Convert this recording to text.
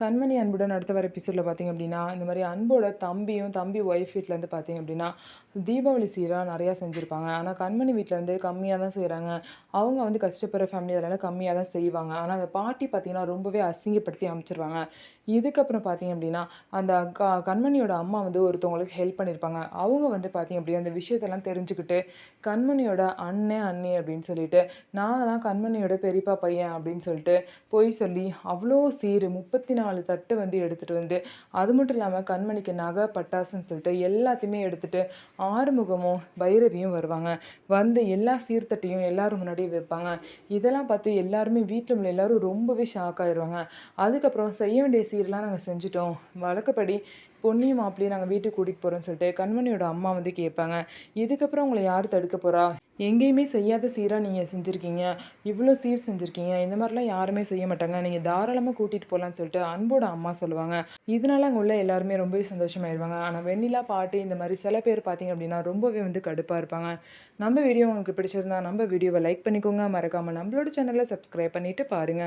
கண்மணி அன்புடன் அடுத்த வர எபிசோட்ல பார்த்தீங்க அப்படின்னா, இந்த மாரி அன்போட தம்பியும், தம்பி ஒய்ஃப் வீட்லேருந்து பார்த்தீங்க அப்படின்னா, தீபாவளி சீரா நெறையா செஞ்சிருப்பாங்க. ஆனா கண்மணி வீட்ல வந்து கம்மியா தான் செய்றாங்க. அவங்க வந்து கஷ்டப்படுற ஃபேமிலி அதனால கம்மியா தான் செய்வாங்க. ஆனா அந்த பாட்டி பார்த்தீங்கன்னா, ரொம்பவே அசிங்கப்படுத்தி அனுப்பிச்சுருவாங்க. இதுக்கப்புறம் பார்த்தீங்க அப்படின்னா, அந்த கண்மணியோட அம்மா வந்து ஒருத்தவங்களுக்கு ஹெல்ப் பண்ணியிருப்பாங்க. அவங்க வந்து பார்த்தீங்க அப்படின்னா, அந்த விஷயத்தெல்லாம் தெரிஞ்சுக்கிட்டு, கண்மணியோட அண்ணன், அண்ணி அப்படின்னு சொல்லிட்டு, "நாங்க தான் கண்மணியோட பெரியப்பா பையன்" அப்படின்னு சொல்லிட்டு பொய் சொல்லி அவ்ளோ சீரு 34 தட்டு வந்து எடுத்துட்டு வந்து, அது மட்டும் இல்லாம கண்மணிக்கு நகை, பட்டாசுன்னு சொல்லிட்டு எல்லாத்தையுமே எடுத்துட்டு, ஆறுமுகமும், பைரவியும் வருவாங்க. வந்து எல்லா சீர்தட்டையும் எல்லாரும் முன்னாடியும் வைப்பாங்க. இதெல்லாம் பார்த்து எல்லாருமே வீட்ல உள்ள எல்லாரும் ரொம்பவே ஷாக் ஆயிருவாங்க. அதுக்கப்புறம் செய்ய வேண்டிய சீர்லாம் நாங்க செஞ்சுட்டோம். வழக்கப்படி பொண்ணையும் மாப்பிள்ளையும் நாங்க வீட்டுக்கு கூட்டிட்டு போறோம்ன்னு சொல்லிட்டு கண்மணியோட அம்மா வந்து கேட்பாங்க. இதுக்கப்புறம் உங்கள யார் தடுக்க போறா? எங்கேயுமே செய்யாத சீரா நீங்க செஞ்சிருக்கீங்க. இவ்ளோ சீர் செஞ்சிருக்கீங்க. இந்த மாரிலாம் யாருமே செய்ய மாட்டாங்க. நீங்க தாராளமா கூட்டிட்டு போலான்னு சொல்லிட்டு அன்போட அம்மா சொல்லுவாங்க. இதனால அங்க உள்ள எல்லாருமே ரொம்பவே சந்தோஷமாயிருவாங்க. ஆனா வெண்ணிலா, பாட்டி இந்த மாரி சில பேர் பார்த்தீங்க அப்டின்னா, ரொம்பவே வந்து கடுப்பா இருப்பாங்க. நம்ம வீடியோ உங்களுக்கு பிடிச்சிருந்தா நம்ம வீடியோவ லைக் பண்ணிக்கோங்க. மறக்காம நம்மளோட சேனல சப்ஸ்கிரைப் பண்ணிட்டு பாருங்க.